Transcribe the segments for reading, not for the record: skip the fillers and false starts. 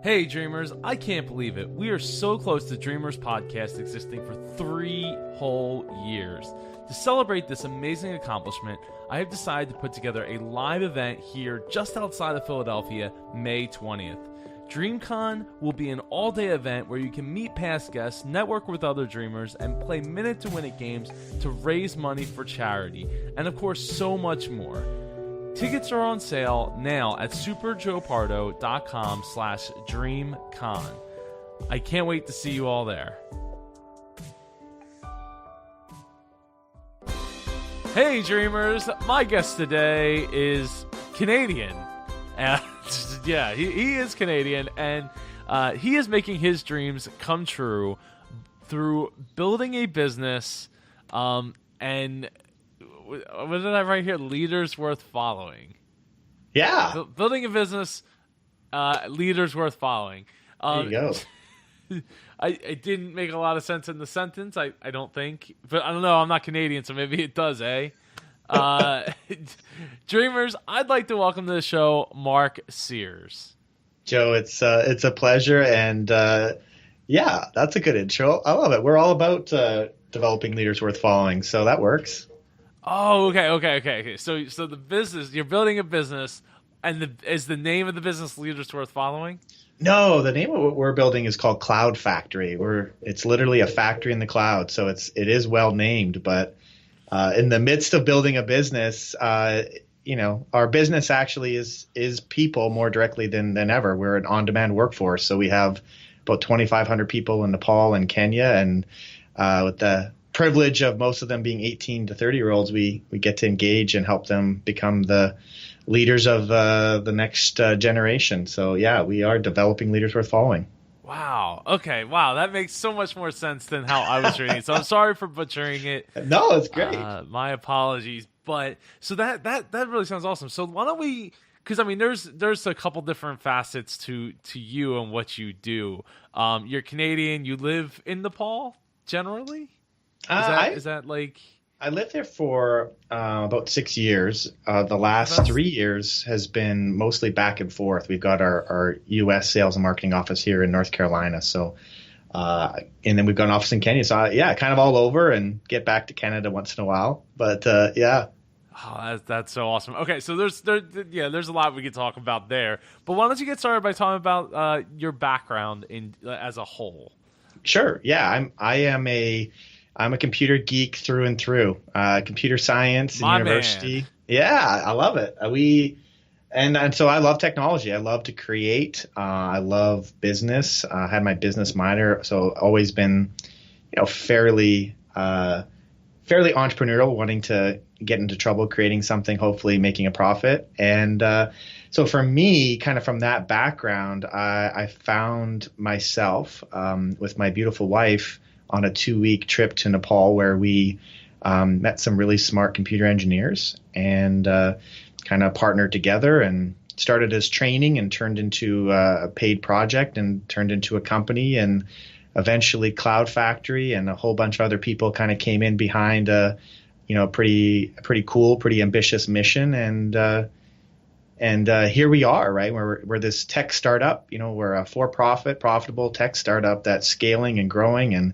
Hey Dreamers, I can't believe it. We are so close to Dreamers Podcast existing for 3 whole years. To celebrate this amazing accomplishment, I have decided to put together a live event here just outside of Philadelphia, May 20th. DreamCon will be an all-day event where you can meet past guests, network with other Dreamers, and play minute-to-win-it games to raise money for charity, and of course so much more. Tickets are on sale now at superjoepardo.com/DreamCon. I can't wait to see you all there. Hey Dreamers, my guest today is Canadian. Yeah, he is Canadian, and he is making his dreams come true through building a business and what did I write here? Leaders worth following. Yeah. Building a business, leaders worth following. There you go. I didn't make a lot of sense in the sentence, I don't think. But I don't know, I'm not Canadian, so maybe it does, eh? Dreamers, I'd like to welcome to the show Mark Sears. Joe, it's a pleasure, and yeah, that's a good intro. I love it. We're all about developing leaders worth following, so that works. Oh, okay. So the business, you're building a business, and is the name of the business Leaders Worth Following? No, the name of what we're building is called CloudFactory. It's literally a factory in the cloud, so it is well named. But in the midst of building a business, our business actually is people more directly than ever. We're an on-demand workforce, so we have about 2,500 people in Nepal and Kenya, and with the privilege of most of them being 18 to 30-year-olds, we get to engage and help them become the leaders of the next generation. So, yeah, we are developing leaders worth following. Wow. Okay. Wow. That makes so much more sense than how I was reading it. So I'm sorry for butchering it. No, it's great. My apologies. But so that really sounds awesome. So why don't we, because I mean, there's a couple different facets to you and what you do. You're Canadian. You live in Nepal generally? Is that like... I lived there for about 6 years. The last 3 years has been mostly back and forth. We've got our U.S. sales and marketing office here in North Carolina. So, and then we've got an office in Kenya. So, kind of all over, and get back to Canada once in a while. But, yeah. Oh, that's so awesome. Okay, so there's a lot we could talk about there. But why don't you get started by talking about your background as a whole? Sure. Yeah, I'm a computer geek through and through. Computer science in university. Man. Yeah, I love it. And so I love technology. I love to create. I love business. I had my business minor, so always been, fairly entrepreneurial, wanting to get into trouble, creating something, hopefully making a profit. And so for me, kind of from that background, I found myself with my beautiful wife on a 2-week trip to Nepal, where we met some really smart computer engineers and kind of partnered together, and started as training and turned into a paid project and turned into a company, and eventually CloudFactory and a whole bunch of other people kind of came in behind a pretty cool, pretty ambitious mission. And here we are, right? We're this tech startup. We're a for-profit, profitable tech startup that's scaling and growing, and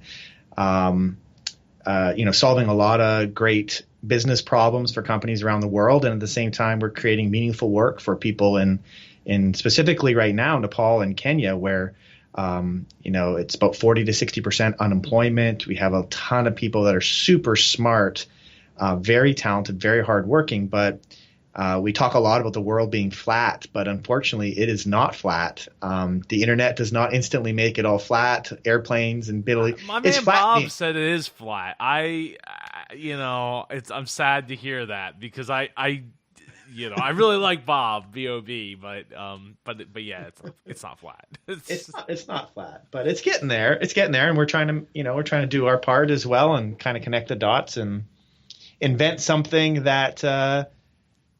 solving a lot of great business problems for companies around the world. And at the same time, we're creating meaningful work for people in specifically right now Nepal and Kenya, where it's about 40 to 60% unemployment. We have a ton of people that are super smart, very talented, very hardworking, but we talk a lot about the world being flat, but unfortunately it is not flat. The internet does not instantly make it all flat. Airplanes and my man Bob said it is flat. I'm sad to hear that, because I really like Bob, B-O-B, but yeah, it's not flat. It's not flat, but it's getting there. And we're trying to do our part as well, and kind of connect the dots and invent something that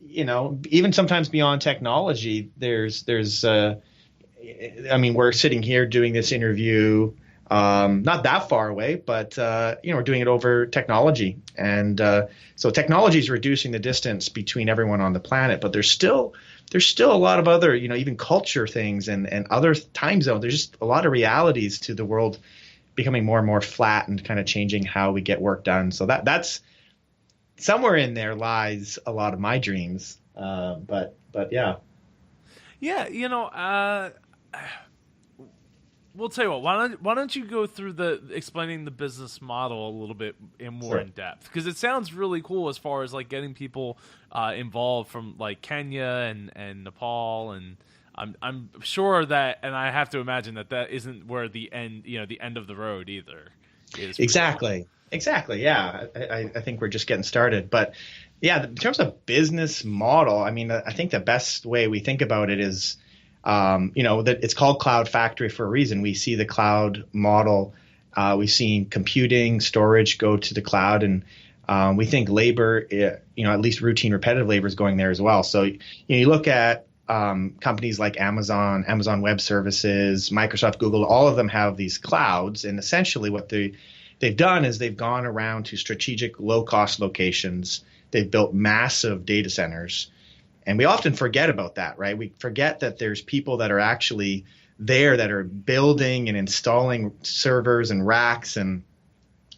even sometimes beyond technology, we're sitting here doing this interview, not that far away, but, we're doing it over technology. And so technology is reducing the distance between everyone on the planet, but there's still there's still a lot of other, even culture things and other time zones. There's just a lot of realities to the world becoming more and more flat and kind of changing how we get work done. So that's somewhere in there lies a lot of my dreams. But yeah. Yeah, we'll tell you what. Why don't you go through explaining the business model a little bit more in depth? Because it sounds really cool as far as like getting people involved from like Kenya and Nepal, and I'm sure that, and I have to imagine that isn't where the end of the road either is. Exactly. Yeah, I think we're just getting started, but yeah, in terms of business model, I mean, I think the best way we think about it is, that it's called CloudFactory for a reason. We see the cloud model. We've seen computing, storage go to the cloud, and we think labor, at least routine, repetitive labor is going there as well. So you look at companies like Amazon Web Services, Microsoft, Google, all of them have these clouds, and essentially what they've done is they've gone around to strategic low-cost locations. They've built massive data centers. And we often forget about that, right? We forget that there's people that are actually there that are building and installing servers and racks and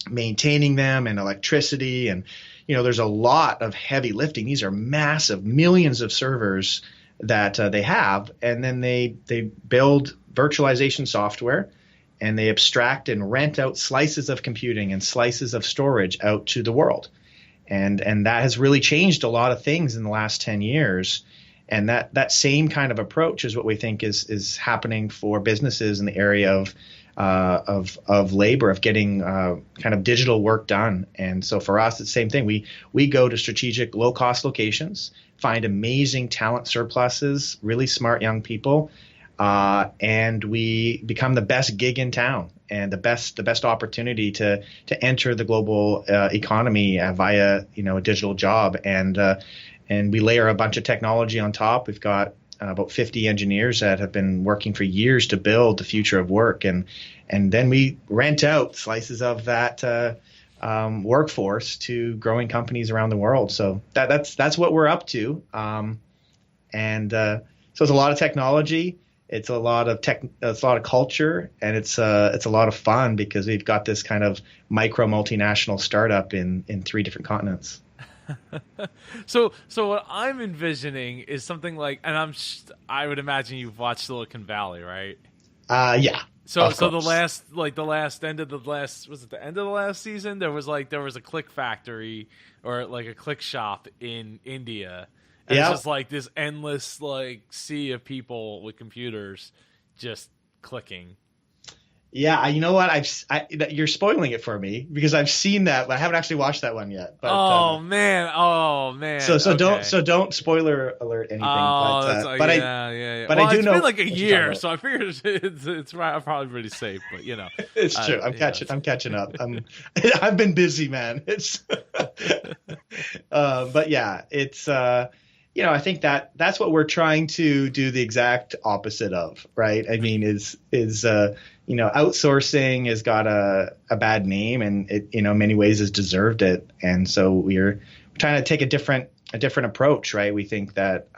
maintaining them and electricity. And, there's a lot of heavy lifting. These are massive, millions of servers that they have. And then they build virtualization software, and they abstract and rent out slices of computing and slices of storage out to the world. And that has really changed a lot of things in the last 10 years. And that same kind of approach is what we think is happening for businesses in the area of labor, of getting kind of digital work done. And so for us, it's the same thing. We go to strategic low-cost locations, find amazing talent surpluses, really smart young people, and we become the best gig in town and the best opportunity to enter the global economy via a digital job, and we layer a bunch of technology on top. We've got about 50 engineers that have been working for years to build the future of work, and then we rent out slices of that workforce to growing companies around the world. So that's what we're up to, so it's a lot of technology. It's a lot of culture, and it's a lot of fun because we've got this kind of micro multinational startup in 3 different continents. So what I'm envisioning is something like, and I would imagine you've watched Silicon Valley, right? Yeah. So the end of the last season, there was a click factory or like a click shop in India. And It's just like this endless sea of people with computers just clicking. Yeah, you know what? You're spoiling it for me because I've seen that, but I haven't actually watched that one yet. But, man! So okay. Don't spoiler alert anything. Yeah. But I do know. It's been like a year, so I figured it's probably pretty safe. But it's true. I'm catching up. I've been busy, man. But yeah, it's. I think that's what we're trying to do the exact opposite of, right? I mean, is outsourcing has got a bad name, and it, in many ways has deserved it. And so we're trying to take a different approach, right? We think that,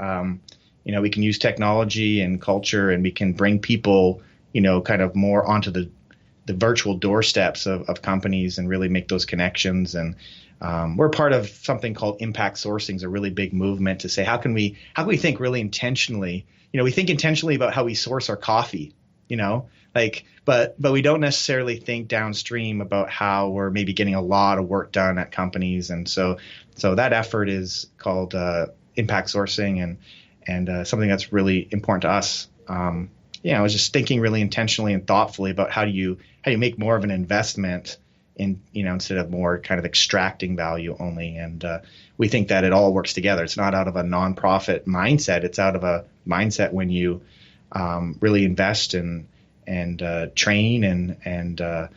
we can use technology and culture, and we can bring people, kind of more onto the virtual doorsteps of companies and really make those connections. And we're part of something called impact sourcing, is a really big movement to say, how can we think really intentionally? We think intentionally about how we source our coffee, but we don't necessarily think downstream about how we're maybe getting a lot of work done at companies. And so that effort is called impact sourcing, and something that's really important to us. I was just thinking really intentionally and thoughtfully about how do you make more of an investment in, instead of more kind of extracting value only. And we think that it all works together. It's not out of a nonprofit mindset. It's out of a mindset when you really invest and train and the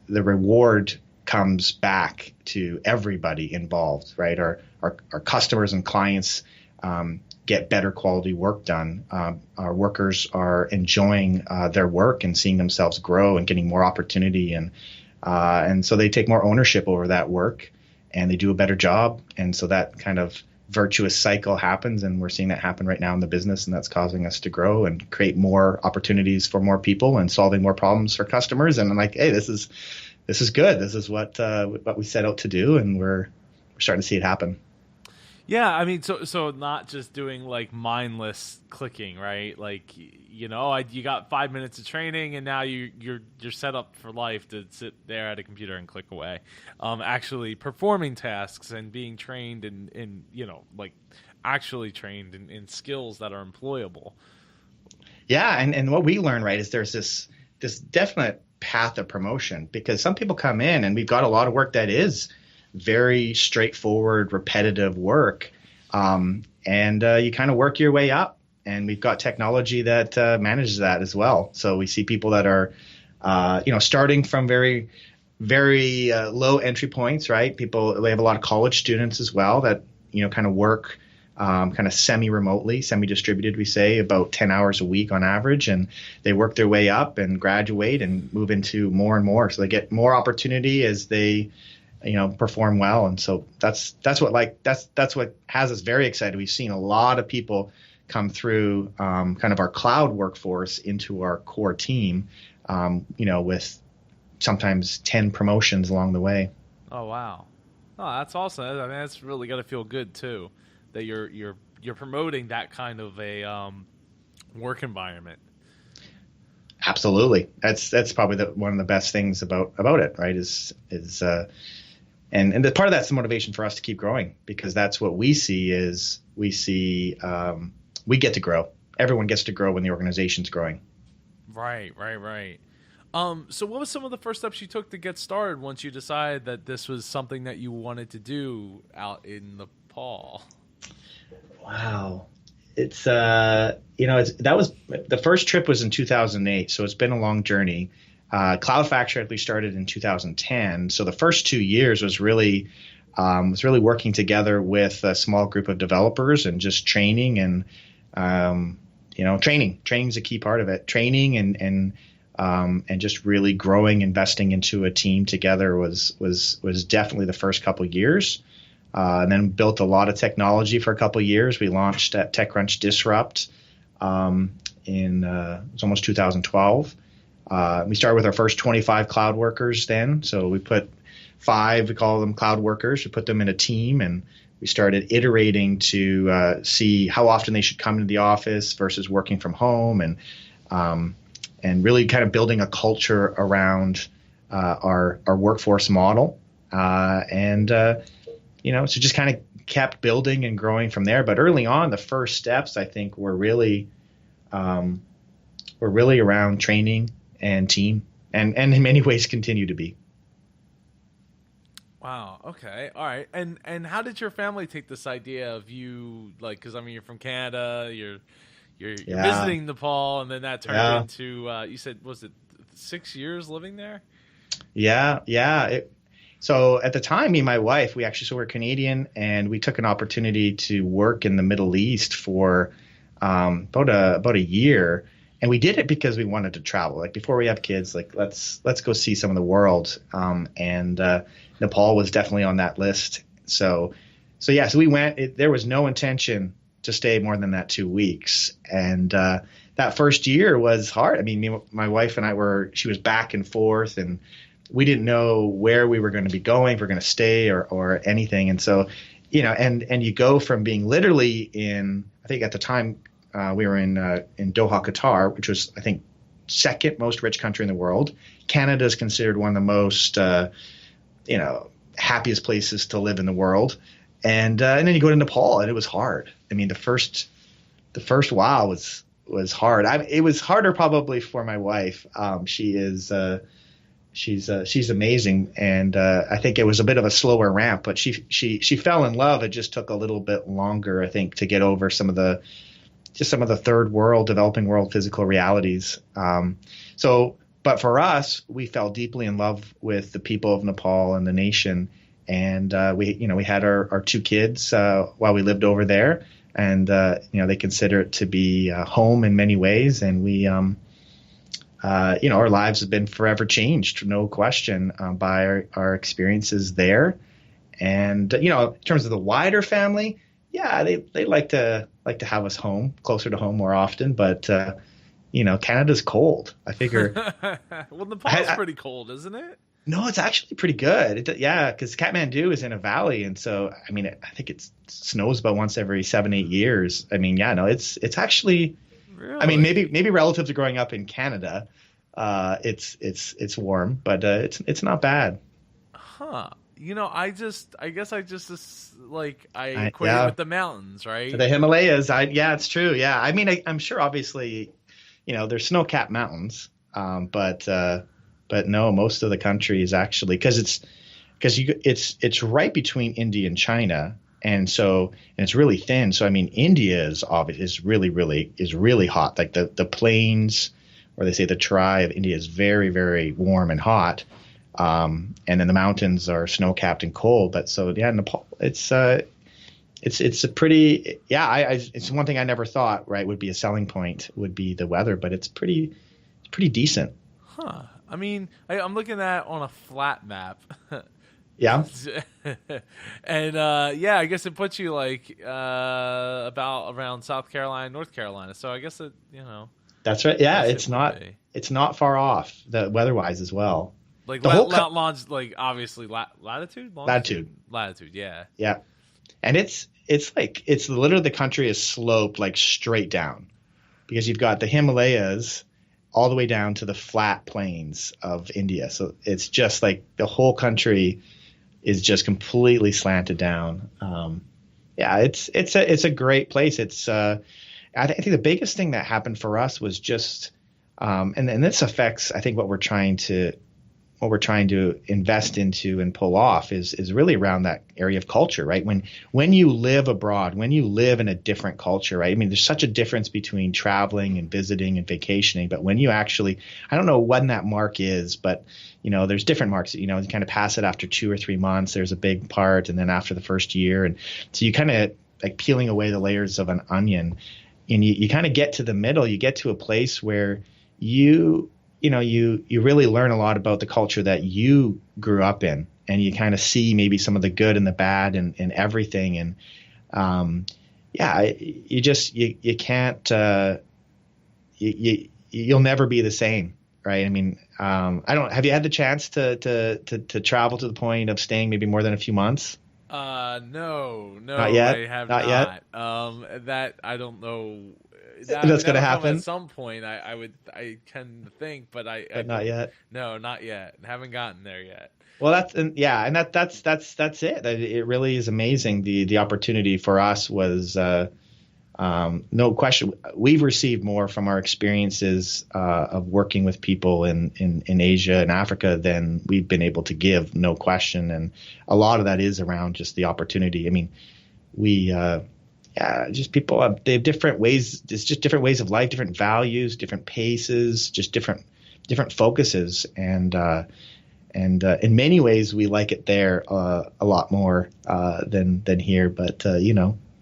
reward comes back to everybody involved, right? Our customers and clients get better quality work done. Our workers are enjoying their work and seeing themselves grow and getting more opportunity, and so they take more ownership over that work and they do a better job. And so that kind of virtuous cycle happens, and we're seeing that happen right now in the business, and that's causing us to grow and create more opportunities for more people and solving more problems for customers. And I'm like, hey, this is good. This is what we set out to do, and we're starting to see it happen. Yeah, I mean, so not just doing like mindless clicking, right? Like, you got 5 minutes of training, and now you're set up for life to sit there at a computer and click away. Actually performing tasks and being trained in like actually trained in skills that are employable. Yeah, and what we learn, right, is there's this definite path of promotion, because some people come in and we've got a lot of work that is very straightforward, repetitive work. And you kind of work your way up, and we've got technology that manages that as well. So we see people that are, starting from very, very low entry points, right? We have a lot of college students as well that, kind of work kind of semi-remotely, semi-distributed, we say, about 10 hours a week on average. And they work their way up and graduate and move into more and more. So they get more opportunity as they perform well. And so that's what has us very excited. We've seen a lot of people come through kind of our cloud workforce into our core team, with sometimes 10 promotions along the way. Oh, wow. Oh, that's awesome. I mean, that's really got to feel good too, that you're promoting that kind of a work environment. Absolutely. That's probably one of the best things about it, right? And the part of that's the motivation for us to keep growing, because that's what we see we get to grow. Everyone gets to grow when the organization's growing. Right. So what was some of the first steps you took to get started once you decided that this was something that you wanted to do out in Nepal? Wow. That was the first trip was in 2008. So it's been a long journey. CloudFactory actually started in 2010. So the first 2 years was really working together with a small group of developers and just training and, training is a key part of it. Training and just really growing, investing into a team together was definitely the first couple of years. And then built a lot of technology for a couple of years. We launched at TechCrunch Disrupt in it was almost 2012. We started with our first 25 cloud workers then. So we put 5, we call them cloud workers. We put them in a team, and we started iterating to see how often they should come into the office versus working from home, and really kind of building a culture around our workforce model. So just kind of kept building and growing from there. But early on, the first steps, I think, were really around training and team, and in many ways continue to be. Wow. Okay. All right. And how did your family take this idea of you, like, because I mean, you're from Canada, you're visiting Nepal, and then that turned into you said, was it 6 years living there? Yeah. So at the time, me and my wife, we're Canadian, and we took an opportunity to work in the Middle East for about a year. And we did it because we wanted to travel. Like, before we have kids, like, let's go see some of the world. And Nepal was definitely on that list. So we went. There was no intention to stay more than that 2 weeks. And that first year was hard. I mean, my wife and she was back and forth, and we didn't know where we were going to be going, if we were going to stay or anything. And so, and you go from being literally I think at the time we were in Doha, Qatar, which was, I think, second most rich country in the world. Canada is considered one of the most, happiest places to live in the world. And then you go to Nepal, and it was hard. I mean, the first while was hard. It was harder probably for my wife. She's amazing, and I think it was a bit of a slower ramp. But she fell in love. It just took a little bit longer, I think, to get over some of the third world, developing world physical realities. But for us, we fell deeply in love with the people of Nepal and the nation. And we had our 2 kids while we lived over there, and they consider it to be home in many ways. And we, our lives have been forever changed, no question, by our experiences there. And in terms of the wider family, Yeah, they like to have us home, closer to home more often, but Canada's cold. I figure. Well, Nepal's I pretty cold, isn't it? No, it's actually pretty good. Yeah, because Kathmandu is in a valley, and so I mean, I think it snows about once every 7, 8 years. I mean, yeah, no, it's actually. I mean, Really? maybe relative to growing up in Canada, it's warm, but it's not bad. Huh. I guess like I equate it Yeah, with the mountains, to right? the Himalayas. Yeah, it's true. Yeah, I mean, I'm sure obviously, there's snow-capped mountains, but no, most of the country is actually because it's right between India and China, and it's really thin. So I mean, India is really hot. Like the plains, or they say the Terai of India is very very warm and hot, and then the mountains are snow capped and cold. But so yeah, Nepal, it's a pretty yeah. It's one thing I never thought right would be a selling point would be the weather, but it's pretty decent. Huh. I mean, I'm looking at on a flat map. Yeah, And yeah, I guess it puts you like about around South Carolina, North Carolina. So I guess that's right. I Yeah, guess it would be it's not far off the weather-wise as well. like The whole like obviously latitude, longitude, latitude. latitude. Yeah. Yeah. And it's literally the country is sloped like straight down because you've got the Himalayas all the way down to the flat plains of India. So it's just like the whole country is just completely slanted down. Yeah, it's a great place. I think the biggest thing that happened for us was just and this affects I think what we're trying to invest into and pull off is really around that area of culture, right? When you live abroad, when you live in a different culture, right? I mean, there's such a difference between traveling and visiting and vacationing, but when you actually, I don't know when that mark is, but there's different marks. You kind of pass it after 2 or 3 months. There's a big part, and then after the first year, and so you kind of like peeling away the layers of an onion, and you kind of get to the middle. You get to a place where you really learn a lot about the culture that you grew up in, and you kind of see maybe some of the good and the bad and everything. And yeah, you can't you'll never be the same, right? I mean, I don't have you had the chance to travel to the point of staying maybe more than a few months? Not No, yet. I have Not yet. not. That I don't know. That's going to That'll come at happen, some point. I can think, but but not yet. no, not yet. Haven't gotten there yet. Well, that's it. It really is amazing. The opportunity for us was no question. We've received more from our experiences of working with people in Asia and Africa than we've been able to give, no question. And a lot of that is around just the opportunity. I mean, just people they have different ways. It's just different ways of life, different values, different paces, just different focuses, and in many ways we like it there a lot more than here. But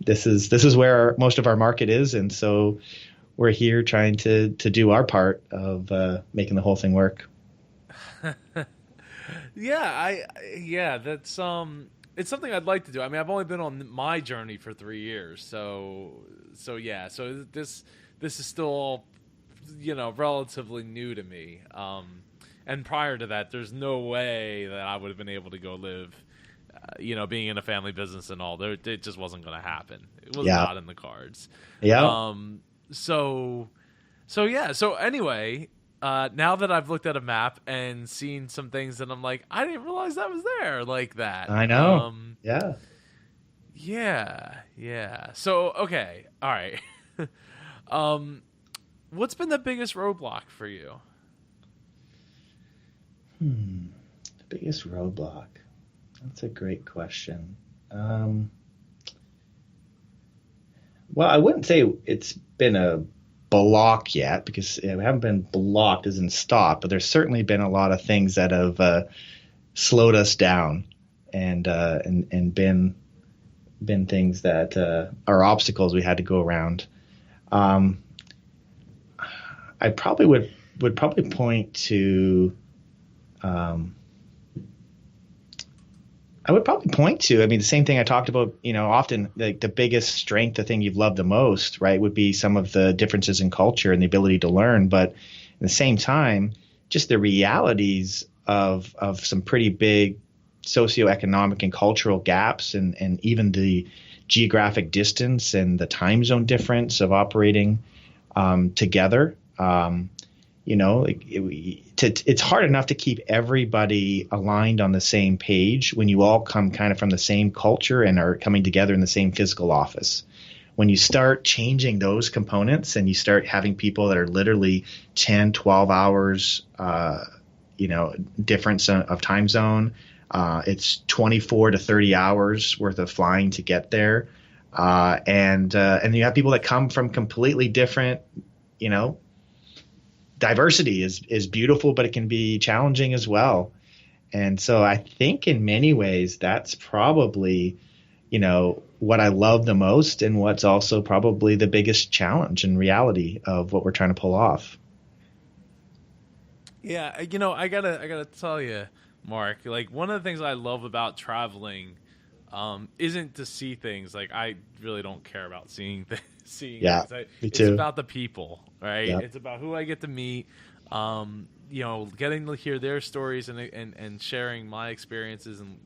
this is where most of our market is, and so we're here trying to do our part of making the whole thing work. Yeah, that's it's something I'd like to do. I mean, I've only been on my journey for 3 years, so yeah, so this is still relatively new to me. And prior to that, there's no way that I would have been able to go live, being in a family business and all. It just wasn't going to happen. It was Yeah. not in the cards. Yeah. So yeah. So anyway, now that I've looked at a map and seen some things that I'm like, I didn't realize that was there like that. I know. Yeah. Yeah. So okay, all right. What's been the biggest roadblock for you? The biggest roadblock. That's a great question. Well, I wouldn't say it's been a block yet because we haven't been blocked as in stopped, but there's certainly been a lot of things that have slowed us down and been things that are obstacles we had to go around. I probably would probably point to I would probably point to, I mean, the same thing I talked about, often like the biggest strength, the thing you've loved the most, right, would be some of the differences in culture and the ability to learn. But at the same time, just the realities of some pretty big socioeconomic and cultural gaps, and even the geographic distance and the time zone difference of operating together. It's hard enough to keep everybody aligned on the same page when you all come kind of from the same culture and are coming together in the same physical office. When you start changing those components and you start having people that are literally 10, 12 hours, difference of time zone, it's 24 to 30 hours worth of flying to get there. And you have people that come from completely different, diversity is beautiful, but it can be challenging as well. And so I think in many ways that's probably, what I love the most, and what's also probably the biggest challenge and reality of what we're trying to pull off. Yeah, I gotta tell you, Mark, like one of the things I love about traveling isn't to see things. Like I really don't care about seeing things. Me too. It's about the people, right? Yep. It's about who I get to meet. Getting to hear their stories and sharing my experiences and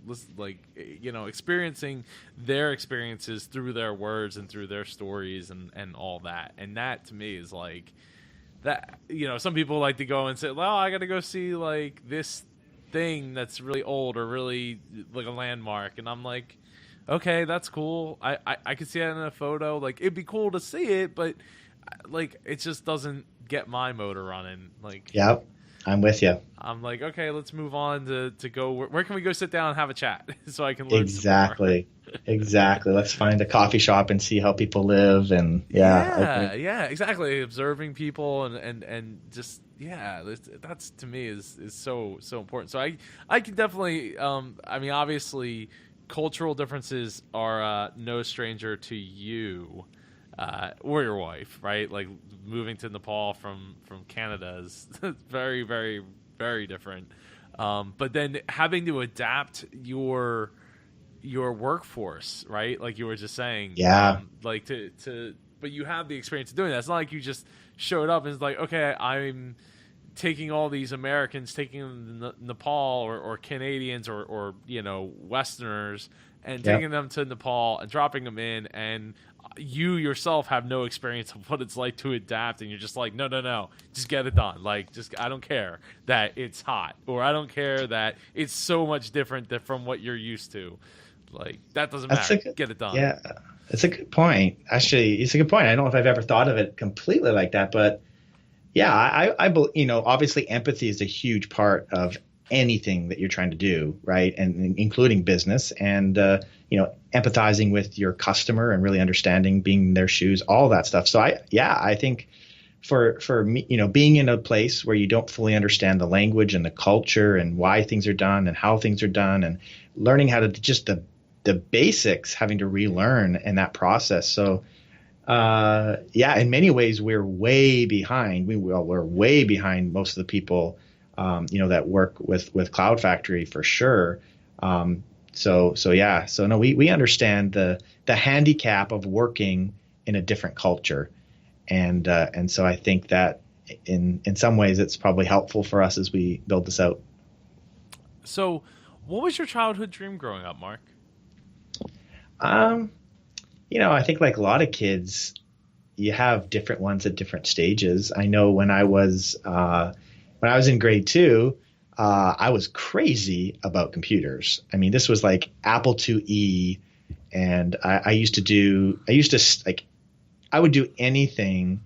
experiencing their experiences through their words and through their stories and all that. And that to me is like that. Some people like to go and say, "Well, I got to go see like this thing that's really old or really like a landmark," and I'm like, okay, that's cool. I could see that in a photo. Like it'd be cool to see it, but like it just doesn't get my motor running. Like, yep, I'm with you. I'm like, okay, let's move on to go. Where can we go sit down and have a chat so I can learn exactly. Exactly. Let's find a coffee shop and see how people live. And yeah, exactly. Observing people and just that's to me is so important. So I can definitely obviously cultural differences are no stranger to you or your wife, right? Like moving to Nepal from Canada is very, very, very different. But then having to adapt your workforce, right? Like you were just saying, like but you have the experience of doing that. It's not like you just showed up and it's like, okay, I'm taking all these Americans, taking them to Nepal or Canadians or Westerners and taking them to Nepal and dropping them in, and you yourself have no experience of what it's like to adapt, and you're just like, no, just get it done. Like, I don't care that it's hot, or I don't care that it's so much different from what you're used to. Like, that doesn't matter. Get it done. Yeah, it's a good point. Actually, it's a good point. I don't know if I've ever thought of it completely like that, but yeah, I obviously empathy is a huge part of anything that you're trying to do, right? And including business, and empathizing with your customer and really understanding, being in their shoes, all that stuff. So I think for me, being in a place where you don't fully understand the language and the culture and why things are done and how things are done, and learning how to just the basics, having to relearn in that process. So in many ways we're way behind. We're way behind most of the people that work with CloudFactory for sure. We understand the handicap of working in a different culture, and so I think that in some ways it's probably helpful for us as we build this out. So, what was your childhood dream growing up, Mark? I think like a lot of kids, you have different ones at different stages. I know when I was in grade 2, I was crazy about computers. I mean, this was like Apple IIe, and I would do anything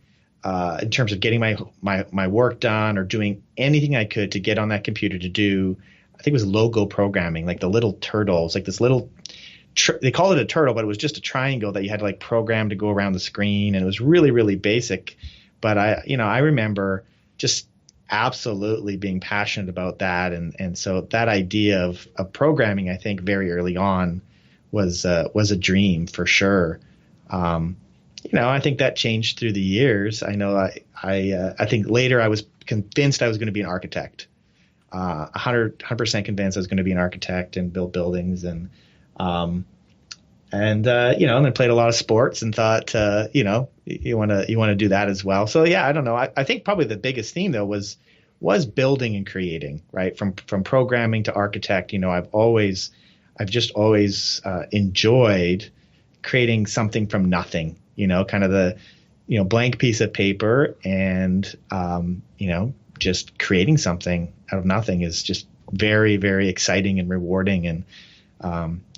in terms of getting my work done, or doing anything I could to get on that computer to do. I think it was logo programming, like the little turtles, like this little. They called it a turtle, but it was just a triangle that you had to like program to go around the screen, and it was really, really basic. But I remember just absolutely being passionate about that, and so that idea of programming, I think very early on was a dream for sure. I think that changed through the years. I know I think later I was convinced I was going to be an architect. 100% convinced I was going to be an architect and build buildings, um, and and then played a lot of sports and thought, you want to do that as well. So yeah, I don't know. I think probably the biggest theme though was building and creating, right? From programming to architect. I've just always enjoyed creating something from nothing. Kind of the blank piece of paper, and just creating something out of nothing is just very, very exciting and rewarding. And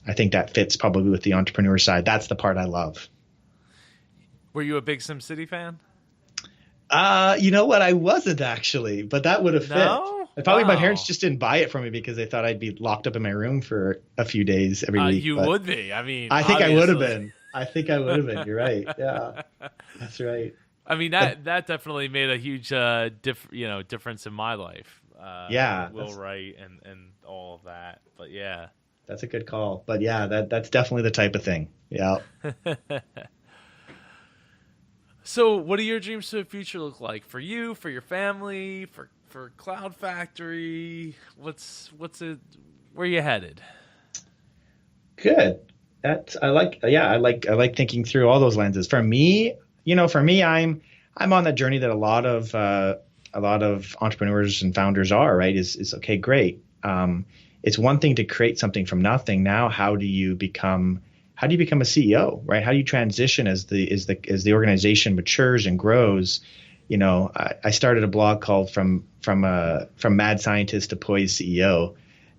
I think that fits probably with the entrepreneur side. That's the part I love. Were you a big SimCity fan? You know what? I wasn't actually, but that would have fit. No? Probably Wow. My parents just didn't buy it for me because they thought I'd be locked up in my room for a few days every week. You would be. I mean, I think obviously. I would have been. I think I would have been. You're right. Yeah, that's right. I mean, that definitely made a huge difference in my life. Yeah, Will Wright and all of that. But yeah, that's a good call. But yeah, that's definitely the type of thing. Yeah. So, what do your dreams for the future look like for you, for your family, for CloudFactory? What's it? Where are you headed? Good. I like thinking through all those lenses. For me, I'm on that journey that a lot of entrepreneurs and founders are, right? Is okay, great. It's one thing to create something from nothing. Now, how do you become a CEO, right? How do you transition as the organization matures and grows? I started a blog called from mad scientist to poised CEO.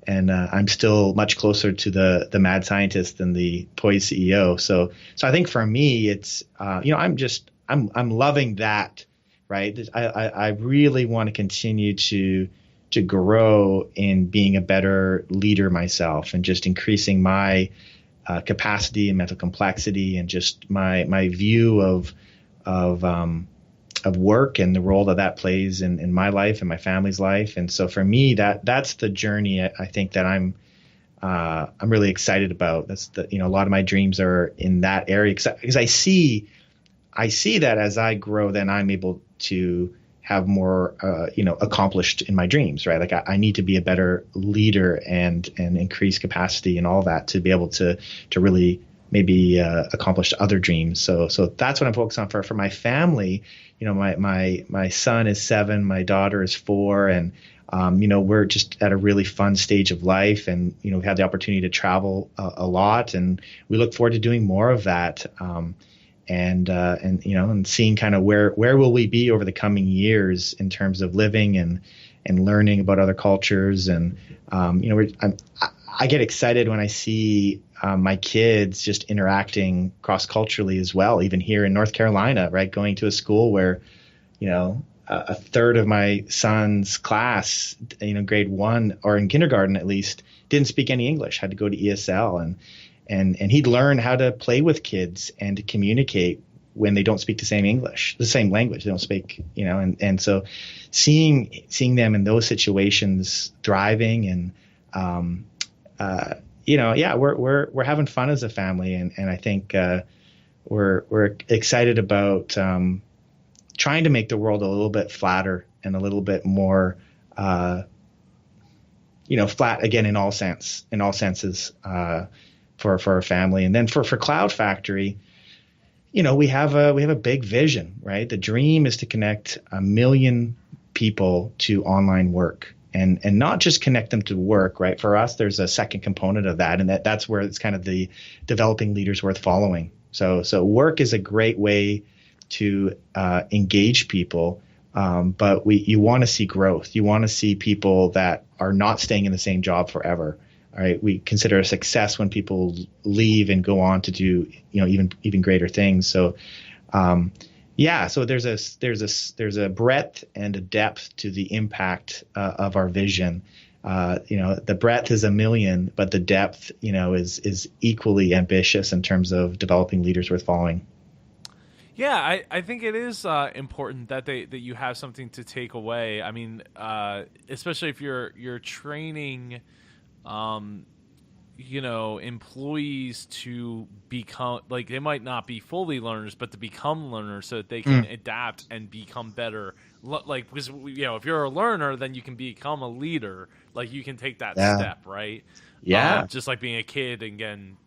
And I'm still much closer to the mad scientist than the poised CEO. So I think for me, it's I'm loving that, right? I really want to continue to grow in being a better leader myself, and just increasing my capacity and mental complexity, and just my view of work and the role that plays in my life and my family's life. And so for me, that's the journey I think that I'm really excited about. That's a lot of my dreams are in that area, because I see that as I grow, then I'm able to have more, accomplished in my dreams, right? Like I need to be a better leader and increase capacity and all that to be able to really maybe accomplish other dreams. So that's what I'm focused on for my family. My son is 7, my daughter is 4, and we're just at a really fun stage of life, and we've had the opportunity to travel a lot, and we look forward to doing more of that. And seeing kind of where will we be over the coming years in terms of living and learning about other cultures. And I get excited when I see my kids just interacting cross-culturally as well, even here in North Carolina, right? Going to a school where, a third of my son's class, grade 1 or in kindergarten at least, didn't speak any English, had to go to ESL, and he'd learn how to play with kids and to communicate when they don't speak the same language, they don't speak, and so seeing them in those situations thriving, and we're having fun as a family, and I think we're excited about trying to make the world a little bit flatter and a little bit more flat again in all senses for our family. And then for CloudFactory, we have a big vision, right? The dream is to connect 1 million people to online work. And not just connect them to work, right? For us, there's a second component of that, and that's where it's kind of the developing leaders worth following. So work is a great way to engage people, but you want to see growth. You want to see people that are not staying in the same job forever. All right, we consider a success when people leave and go on to do even greater things. So. So there's a breadth and a depth to the impact of our vision. The breadth is 1 million, but the depth, is equally ambitious in terms of developing leaders worth following. Yeah, I think it is important that you have something to take away. I mean, especially if you're training, employees to become, they might not be fully learners, but to become learners so that they can adapt and become better like, because if you're a learner, then you can become a leader. Like, you can take that Yeah. step, right? Yeah. Just like being a kid and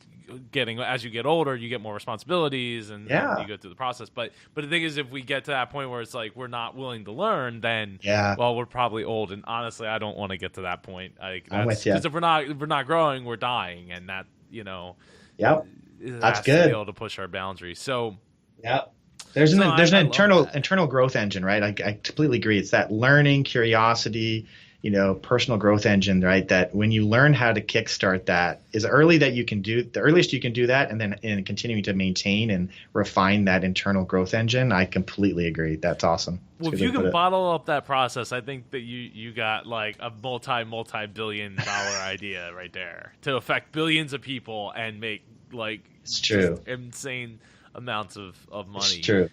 getting as you get older, you get more responsibilities and you go through the process. But the thing is, if we get to that point where it's like we're not willing to learn, then well, we're probably old. And honestly, I don't want to get to that point. Like, I'm with you. Because if we're not growing, we're dying, and that Yep. That's good. To be able to push our boundaries. So yep. There's an internal growth engine, right? I completely agree. It's that learning, curiosity, personal growth engine, right? That when you learn how to kickstart that, the earliest you can do that, and then in continuing to maintain and refine that internal growth engine. I completely agree. That's awesome. Well, if you can bottle up that process, I think that you got like a multi-billion dollar idea right there to affect billions of people and make like it's true insane amounts of money. It's true.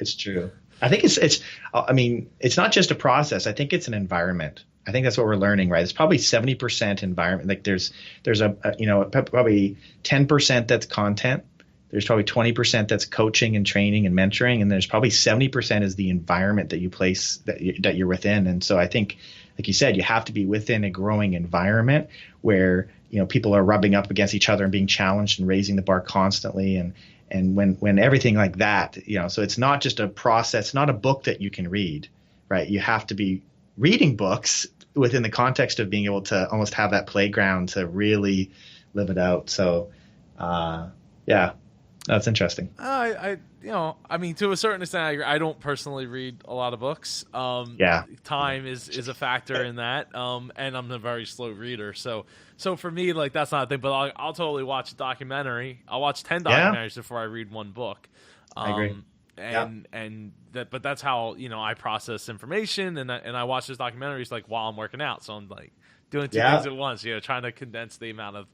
It's true. I think it's not just a process. I think it's an environment. I think that's what we're learning, right? It's probably 70% environment. Like there's probably 10% that's content. There's probably 20% that's coaching and training and mentoring, and there's probably 70% is the environment that you place that you're within. And so I think, like you said, you have to be within a growing environment where people are rubbing up against each other and being challenged and raising the bar constantly. And when everything like that, so it's not just a process, not a book that you can read, right? You have to be reading books within the context of being able to almost have that playground to really live it out. So, yeah, that's interesting. I mean, to a certain extent, I don't personally read a lot of books. Time is a factor in that. And I'm a very slow reader. So for me, like, that's not a thing, but I'll totally watch a documentary. I'll watch 10 documentaries before I read one book. I agree. But that's how, I process information, and I watch those documentaries like while I'm working out. So I'm like doing two things at once, trying to condense the amount of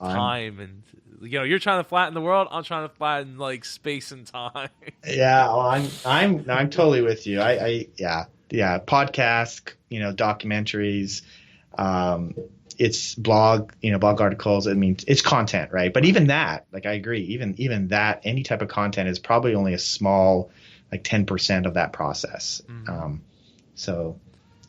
time, and you're trying to flatten the world. I'm trying to flatten like space and time. Yeah, well, I'm totally with you. Podcasts, documentaries, it's blog articles. I mean, it's content, right? But even that, like, I agree. Even that, any type of content is probably only a small, like 10% of that process.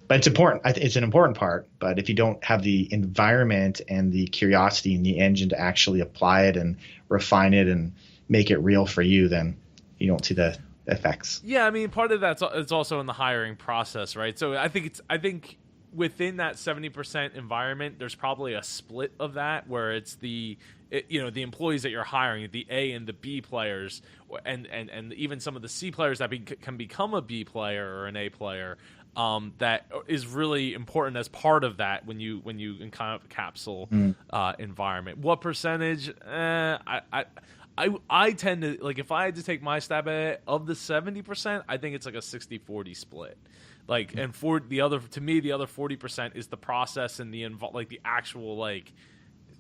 But it's important. It's an important part. But if you don't have the environment and the curiosity and the engine to actually apply it and refine it and make it real for you, then you don't see the effects. Yeah, I mean, part of it's also in the hiring process, right? So I think within that 70% environment, there's probably a split of that where it's the employees that you're hiring, the A and the B players, and even some of the C players that can become a B player or an A player. That is really important as part of that when you kind of capsule environment. What percentage? I tend to, like, if I had to take my stab at it, of the 70%, I think it's like a 60-40 split. Like, and for the other 40% is the process and the actual like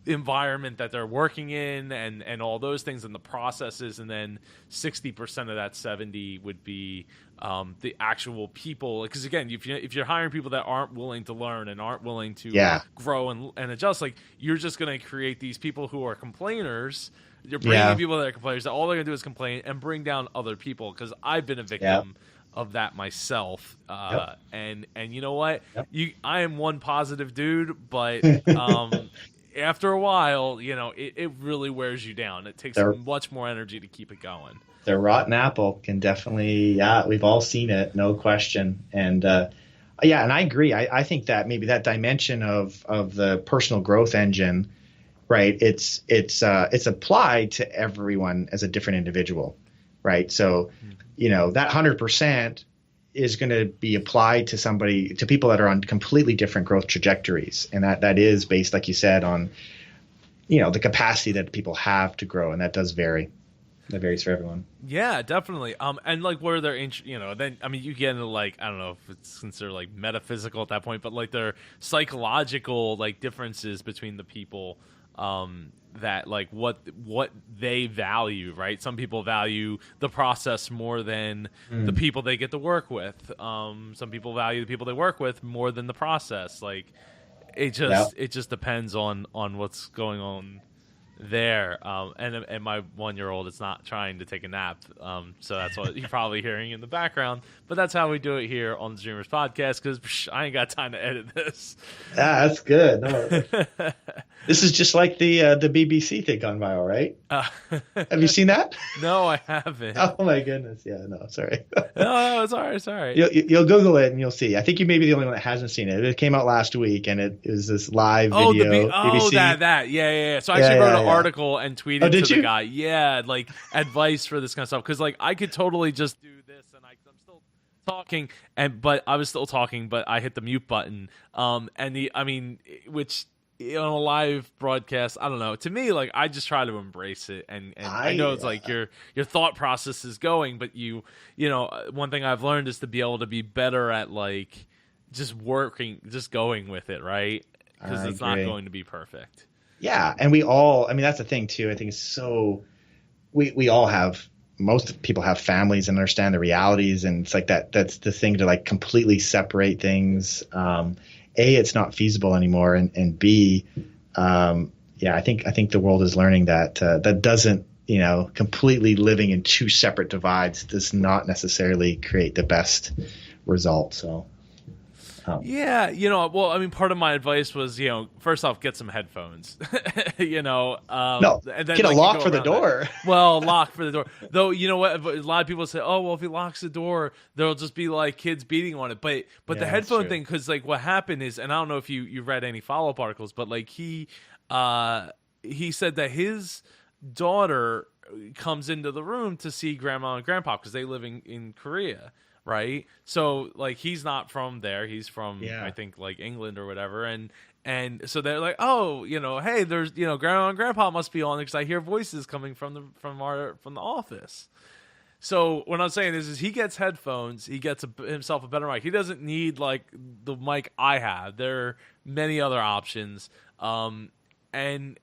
environment that they're working in and all those things and the processes, and then 60% of that 70 would be the actual people. Because again, if you're hiring people that aren't willing to learn and aren't willing to grow and adjust, like, you're just going to create these people who are complainers. You're bringing people that are complainers that all they're going to do is complain and bring down other people. Because I've been a victim of that myself, and you know what? I am one positive dude, but after a while, it really wears you down. It takes much more energy to keep it going. The rotten apple can definitely, we've all seen it, no question. And and I agree. I think that maybe that dimension of the personal growth engine, right? It's applied to everyone as a different individual, right? So, that 100% is going to be applied to people that are on completely different growth trajectories. And that is based, like you said, on, the capacity that people have to grow. And that does vary. That varies for everyone. Yeah, definitely. And like where they're, then, I mean, you get into like, I don't know if it's considered like metaphysical at that point, but like their psychological like differences between the people, that like what they value, right? Some people value the process more than the people they get to work with. Some people value the people they work with more than the process. Like, it just depends on what's going on there. And my 1-year-old is not trying to take a nap. So that's what you're probably hearing in the background. But that's how we do it here on the Dreamers Podcast, because I ain't got time to edit this. Yeah, that's good. No. This is just like the BBC thing gone viral, right? Have you seen that? No, I haven't. Oh my goodness. Yeah, no, sorry. No, it's all right. It's all right. You'll Google it and you'll see. I think you may be the only one that hasn't seen it. It came out last week, and it is this live video. BBC. Yeah. So I actually wrote an article and tweeted to the guy. Yeah, like advice for this kind of stuff, because like I could totally just do this, and I'm still talking, but I was still talking, but I hit the mute button. Which on a live broadcast, I don't know. To me, like I just try to embrace it, and I know it's like your thought process is going, but you know, one thing I've learned is to be able to be better at like just going with it, right? Because it's not going to be perfect. Yeah, and we all, I mean, that's the thing too. I think it's so we all have. Most people have families and understand the realities, and it's like that's the thing, to like completely separate things. A, it's not feasible anymore, and B, I think the world is learning that that doesn't, completely living in two separate divides does not necessarily create the best result. So. Well, I mean, part of my advice was, first off, get some headphones, no, and then, get a lock for the door. Well, lock for the door. Though, you know what? A lot of people say, oh, well, if he locks the door, there'll just be like kids beating on it. But the headphone thing, because like what happened is, and I don't know if you read any follow-up articles, but like he said that his daughter comes into the room to see grandma and grandpa because they live in Korea. Right. So like he's not from there. He's from I think like England or whatever. And so they're like, oh, hey, there's grandma and grandpa must be on because I hear voices coming from the office. So what I'm saying is he gets headphones. He gets himself a better mic. He doesn't need like the mic I have. There are many other options. And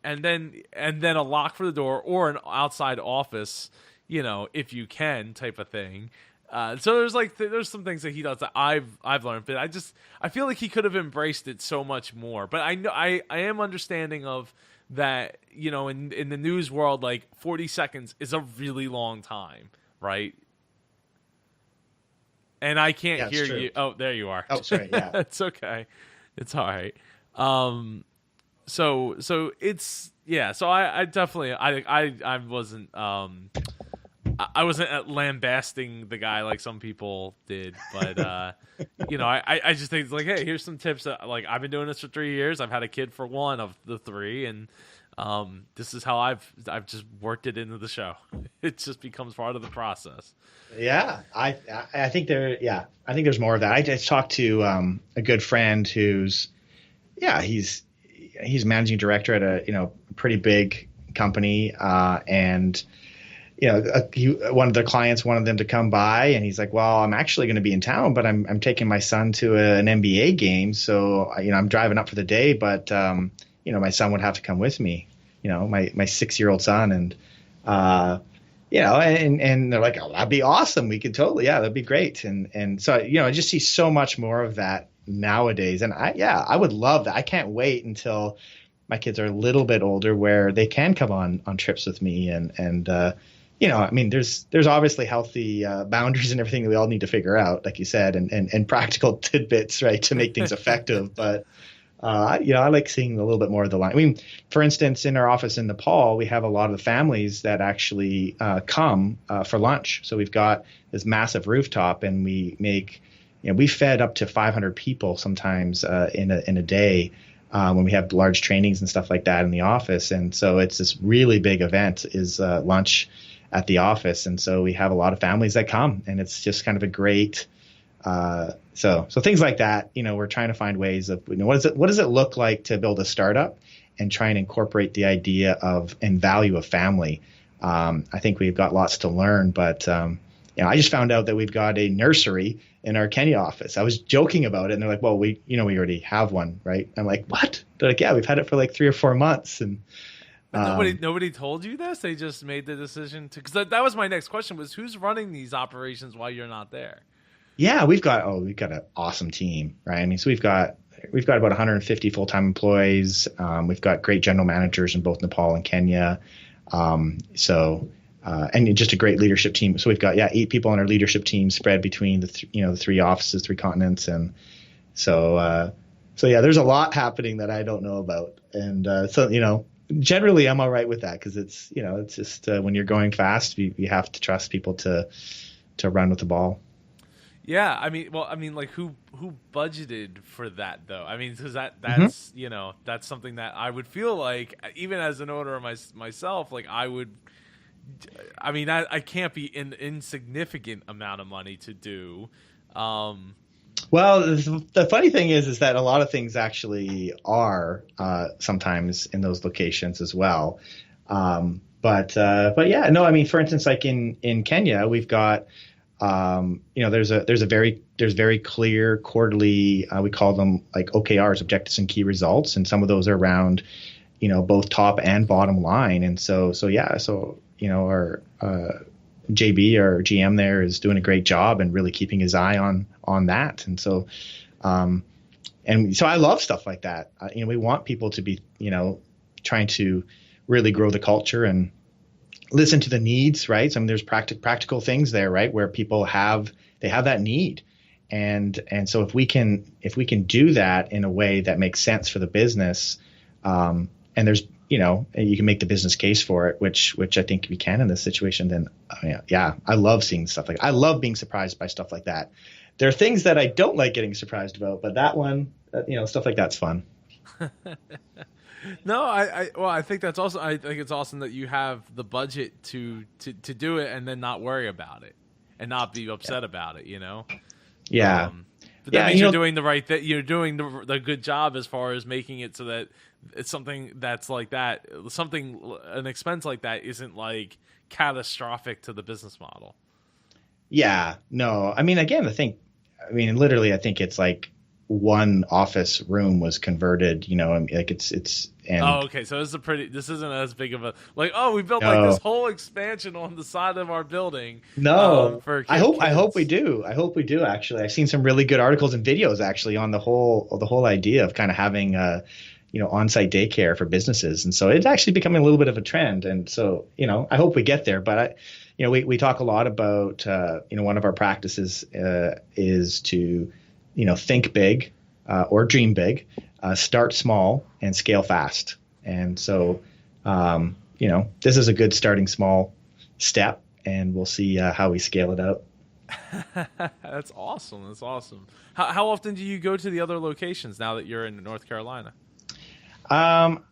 then a lock for the door or an outside office, if you can, type of thing. So there's some things that he does that I've learned, but I feel like he could have embraced it so much more. But I know I am understanding of that, in the news world, like 40 seconds is a really long time, right? And I can't hear you. Oh, there you are. Oh, sorry. Yeah, it's okay. It's all right. So it's So I definitely I wasn't. I wasn't lambasting the guy like some people did, but I just think it's like, hey, here's some tips that like I've been doing this for 3 years. I've had a kid for one of the three, and this is how I've just worked it into the show. It just becomes part of the process. Yeah, I think I think there's more of that. I just talked to a good friend who's he's managing director at a pretty big company, and one of their clients wanted them to come by, and he's like, well, I'm actually going to be in town, but I'm taking my son to an NBA game. So, I'm driving up for the day, but, my son would have to come with me, my 6-year-old son. And, and they're like, oh, that'd be awesome. We could totally, that'd be great. And so, I just see so much more of that nowadays. And I would love that. I can't wait until my kids are a little bit older where they can come on trips with me and there's obviously healthy boundaries and everything that we all need to figure out, like you said, and practical tidbits, right, to make things effective. But, I like seeing a little bit more of the line. I mean, for instance, in our office in Nepal, we have a lot of the families that actually come for lunch. So we've got this massive rooftop, and we make, we fed up to 500 people sometimes in a day. When we have large trainings and stuff like that in the office. And so it's this really big event is lunch at the office. And so we have a lot of families that come, and it's just kind of a great, so things like that, we're trying to find ways of, what does it look like to build a startup and try and incorporate the idea of and value of family. I think we've got lots to learn, but, I just found out that we've got a nursery in our Kenya office. I was joking about it, and they're like, well, we already have one, right? I'm like, what? They're like, yeah, we've had it for like 3 or 4 months. And nobody told you this? They just made the decision to, because that was my next question, was who's running these operations while you're not there? Yeah, we've got an awesome team, right? I mean, so we've got we've got about 150 full-time employees. We've got great general managers in both Nepal and Kenya. And just a great leadership team. So we've got 8 people on our leadership team spread between the 3 offices, 3 continents, and so there's a lot happening that I don't know about. And generally I'm all right with that, because it's just when you're going fast, you have to trust people to run with the ball. Yeah, I mean, like who budgeted for that though? I mean, because that's that's something that I would feel like, even as an owner of myself, like I can't be an insignificant amount of money to do. Well, the funny thing is that a lot of things actually are sometimes in those locations as well. But yeah, no, I mean, for instance, like in Kenya, we've got there's very clear quarterly, we call them like OKRs, objectives and key results, and some of those are around both top and bottom line. And so our JB, our GM there, is doing a great job and really keeping his eye on that. And so I love stuff like that. We want people to be trying to really grow the culture and listen to the needs, right? So, I mean, there's practical things there, right, where people have that need, and so if we can do that in a way that makes sense for the business, and there's you can make the business case for it, which I think we can in this situation, then I love seeing stuff like, I love being surprised by stuff like that. There are things that I don't like getting surprised about, but that one, stuff like that's fun. No, I think that's also, I think it's awesome that you have the budget to do it and then not worry about it and not be upset about it, Yeah. But that means you're doing the right thing. You're doing the good job as far as making it so that it's something that's like that. An expense like that isn't like catastrophic to the business model. Yeah. No. I mean, again, literally, I think it's like one office room was converted, like it's. And, okay. So this isn't as big of a, like, we built like this whole expansion on the side of our building. No, I hope we do. Actually, I've seen some really good articles and videos actually on the whole idea of kind of having on-site daycare for businesses. And so it's actually becoming a little bit of a trend. And so, I hope we get there, but we talk a lot about, one of our practices is to, think big or dream big, start small and scale fast. And so, this is a good starting small step, and we'll see how we scale it out. That's awesome. How often do you go to the other locations now that you're in North Carolina? So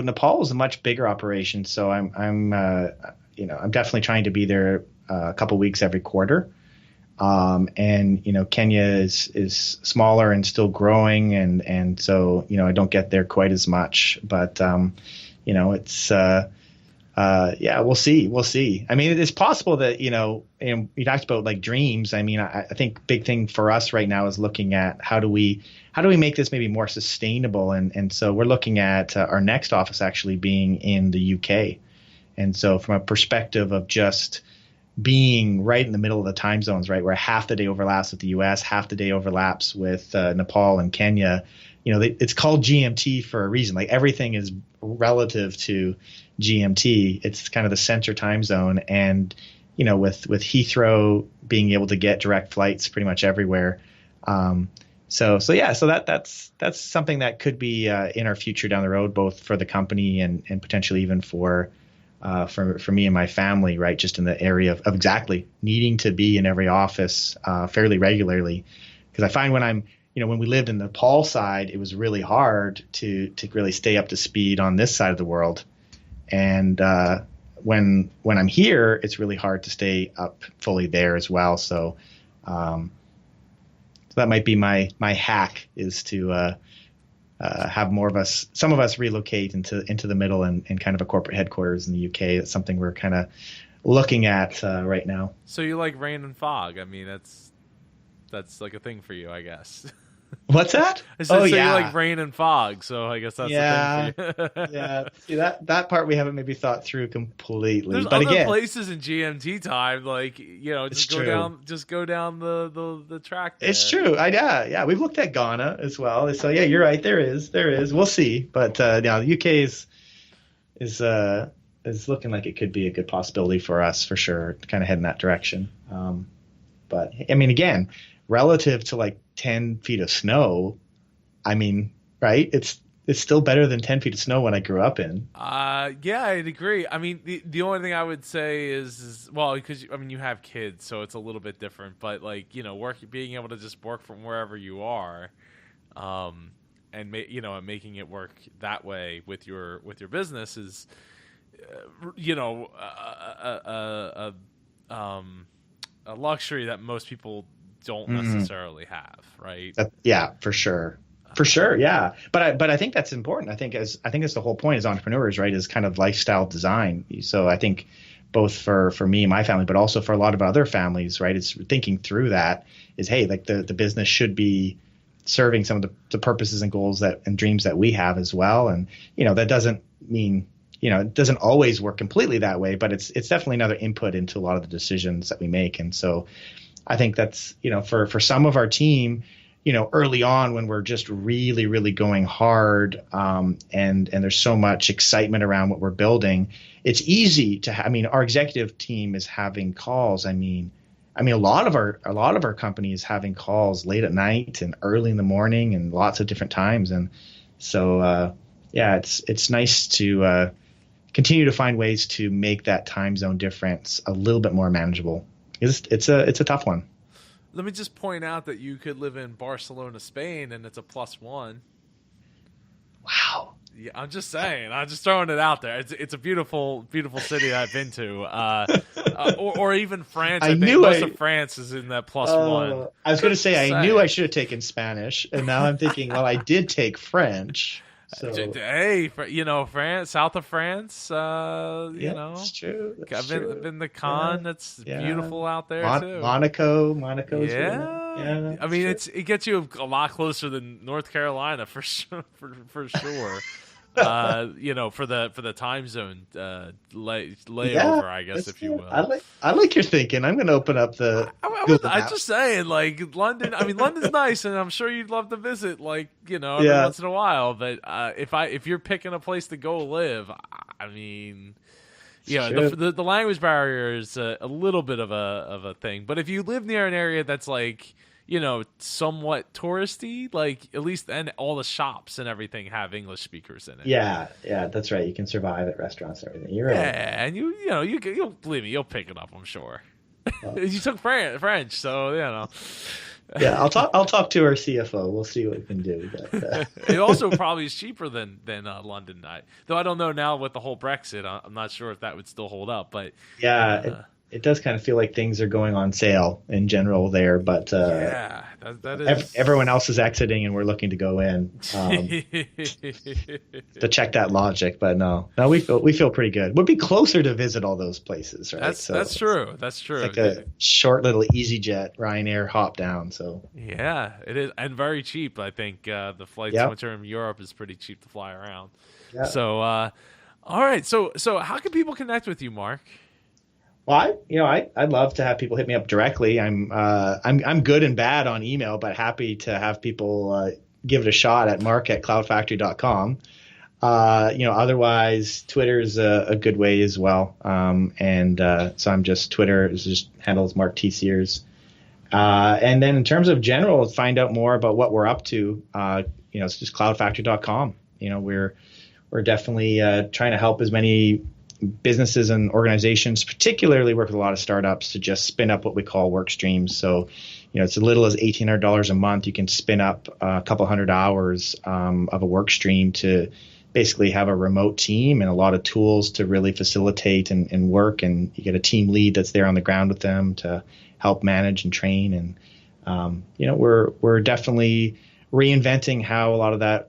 Nepal is a much bigger operation. So I'm definitely trying to be there a couple weeks every quarter. And Kenya is smaller and still growing, and so I don't get there quite as much. But it's we'll see. I mean, it's possible that and you talked about like dreams. I mean, I think big thing for us right now is looking at how do we make this maybe more sustainable, and so we're looking at our next office actually being in the UK, and so from a perspective of just being right in the middle of the time zones, right, where half the day overlaps with the US, half the day overlaps with Nepal and Kenya. It's called GMT for a reason. Like, everything is relative to GMT. It's kind of the center time zone, and with Heathrow being able to get direct flights pretty much everywhere. So that's something that could be in our future down the road, both for the company and potentially even for me and my family, right? Just in the area of exactly needing to be in every office fairly regularly, because I find when we lived in the Nepal side, it was really hard to really stay up to speed on this side of the world, and when I'm here, it's really hard to stay up fully there as well. So that might be my hack, is to have some of us relocate into the middle and kind of a corporate headquarters in the UK. It's something we're kind of looking at right now. So you like rain and fog? I mean, that's like a thing for you, I guess. What's that? I said, Oh, so yeah. you like rain and fog, so I guess that's Yeah. the thing for you. Yeah. See, that part we haven't maybe thought through completely. There's But other again, places in GMT time, like, it's just go down the track there. It's true. Yeah. We've looked at Ghana as well. So yeah, you're right. There is. We'll see. But yeah, the UK is looking like it could be a good possibility for us for sure. To kind of head in that direction. But I mean, again, relative to like 10 feet of snow, I mean, right? It's still better than 10 feet of snow when I grew up in. Yeah, I'd agree. I mean, the only thing I would say is well, because I mean, you have kids, so it's a little bit different. But like, being able to just work from wherever you are, and making it work that way with your business is, a luxury that most people don't necessarily have, right? Yeah, for sure. For sure, yeah. But I think that's important. I think that's the whole point as entrepreneurs, right? Is kind of lifestyle design. So I think both for me and my family, but also for a lot of other families, right? It's thinking through that is, hey, like the business should be serving some of the purposes and goals and dreams that we have as well. And that doesn't mean it doesn't always work completely that way, but it's definitely another input into a lot of the decisions that we make. And so I think that's for some of our team, early on when we're just really, really going hard, and there's so much excitement around what we're building, it's easy to our executive team is having calls. I mean, a lot of our company is having calls late at night and early in the morning and lots of different times. And so, yeah, it's nice to continue to find ways to make that time zone difference a little bit more manageable. It's a tough one. Let me just point out that you could live in Barcelona, Spain, and it's a +1. Wow. Yeah, I'm just saying. I'm just throwing it out there. It's a beautiful, beautiful city that I've been to. Or even France. I think most of France is in that +1. I was going to say, I knew I should have taken Spanish, and now I'm thinking, well, I did take French. So. Hey, France, south of France. It's true. I've been to Cannes. That's beautiful out there too. Monaco. Yeah. I mean, it gets you a lot closer than North Carolina for sure. For sure. For the time zone layover, I guess, if you will. I like your thinking. I'm going to open up the. I'm just saying, like London. I mean, London's nice, and I'm sure you'd love to visit, like every once in a while. But if you're picking a place to go live, I mean, the language barrier is a little bit of a thing. But if you live near an area that's like somewhat touristy, like at least then all the shops and everything have English speakers in it. Yeah, that's right. You can survive at restaurants and everything. You're right. Yeah, and you'll believe me, you'll pick it up, I'm sure. You took French, so Yeah, I'll talk to our CFO. We'll see what we can do. But, it also probably is cheaper than London. Though I don't know now with the whole Brexit. I'm not sure if that would still hold up. But yeah, it does kind of feel like things are going on sale in general there. But that is... everyone else is exiting, and we're looking to go in to check that logic. But no, we feel pretty good. We'd be closer to visit all those places, right? That's true. That's true. It's like a short little EasyJet, Ryanair hop down. So yeah, it is, and very cheap. I think the flights from Europe is pretty cheap to fly around. Yeah. So all right. So how can people connect with you, Mark? Well, I'd love to have people hit me up directly. I'm good and bad on email, but happy to have people give it a shot at mark@cloudfactory.com. Otherwise, Twitter's a good way as well. So I'm just Twitter is just handles Mark T. Sears. And then in terms of general, find out more about what we're up to. It's just cloudfactory.com. We're definitely trying to help as many businesses and organizations, particularly work with a lot of startups, to just spin up what we call work streams. So, it's as little as $1,800 a month. You can spin up a couple hundred hours of a work stream to basically have a remote team and a lot of tools to really facilitate and work. And you get a team lead that's there on the ground with them to help manage and train. And, we're definitely reinventing how a lot of that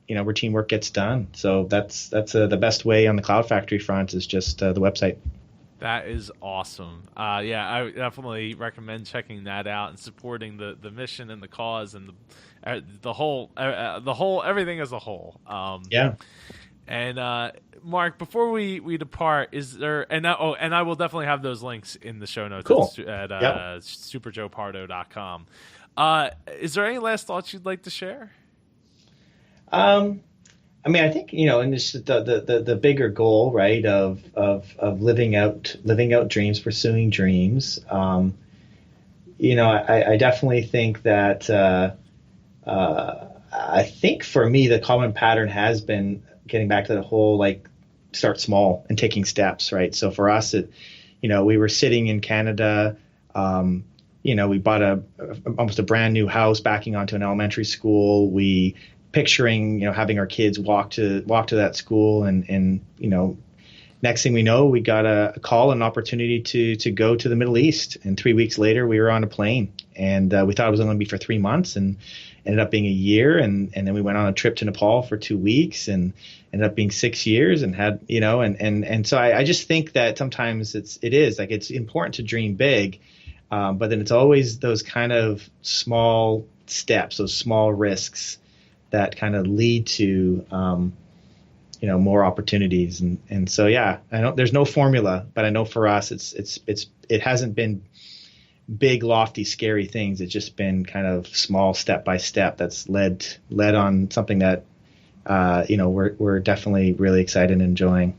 routine work gets done. So that's the best way on the Cloud Factory front is just the website. That is awesome. Yeah, I definitely recommend checking that out and supporting the mission and the cause and the whole everything as a whole. Yeah. And Mark, before we depart, is there and I will definitely have those links in the show notes Cool. at Yep. superjoepardo.com. Is there any last thoughts you'd like to share? I mean, I think, and this the bigger goal, right, of living out dreams, pursuing dreams. I definitely think that I think for me the common pattern has been getting back to the whole like start small and taking steps, right? So for us, we were sitting in Canada. We bought almost a brand new house backing onto an elementary school. We picturing, having our kids walk to that school, and next thing we know, we got a call, an opportunity to go to the Middle East. And 3 weeks later, we were on a plane, and we thought it was only going to be for 3 months, and ended up being a year. And then we went on a trip to Nepal for 2 weeks, and ended up being 6 years, and had, and so I just think that sometimes it is like it's important to dream big, but then it's always those kind of small steps, those small risks that kind of lead to more opportunities, and so yeah, I know there's no formula, but I know for us it hasn't been big, lofty, scary things. It's just been kind of small, step by step, that's led on something that we're definitely really excited and enjoying.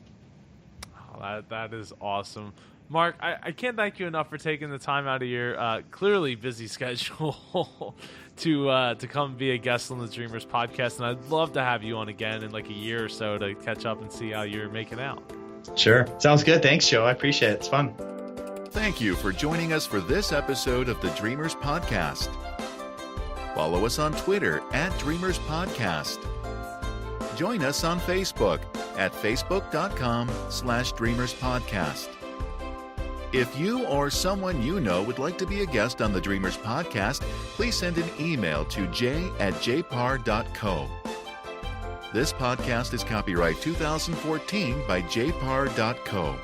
Oh, that is awesome. Mark, I can't thank you enough for taking the time out of your clearly busy schedule to come be a guest on the Dreamers podcast, and I'd love to have you on again in like a year or so to catch up and see how you're making out. Sure. Sounds good. Thanks, Joe. I appreciate it. It's fun. Thank you for joining us for this episode of the Dreamers Podcast. Follow us on Twitter at Dreamers Podcast. Join us on Facebook at facebook.com/Dreamers Podcast. If you or someone you know would like to be a guest on the Dreamers Podcast, please send an email to j@jpar.co. This podcast is copyright 2014 by jpar.co.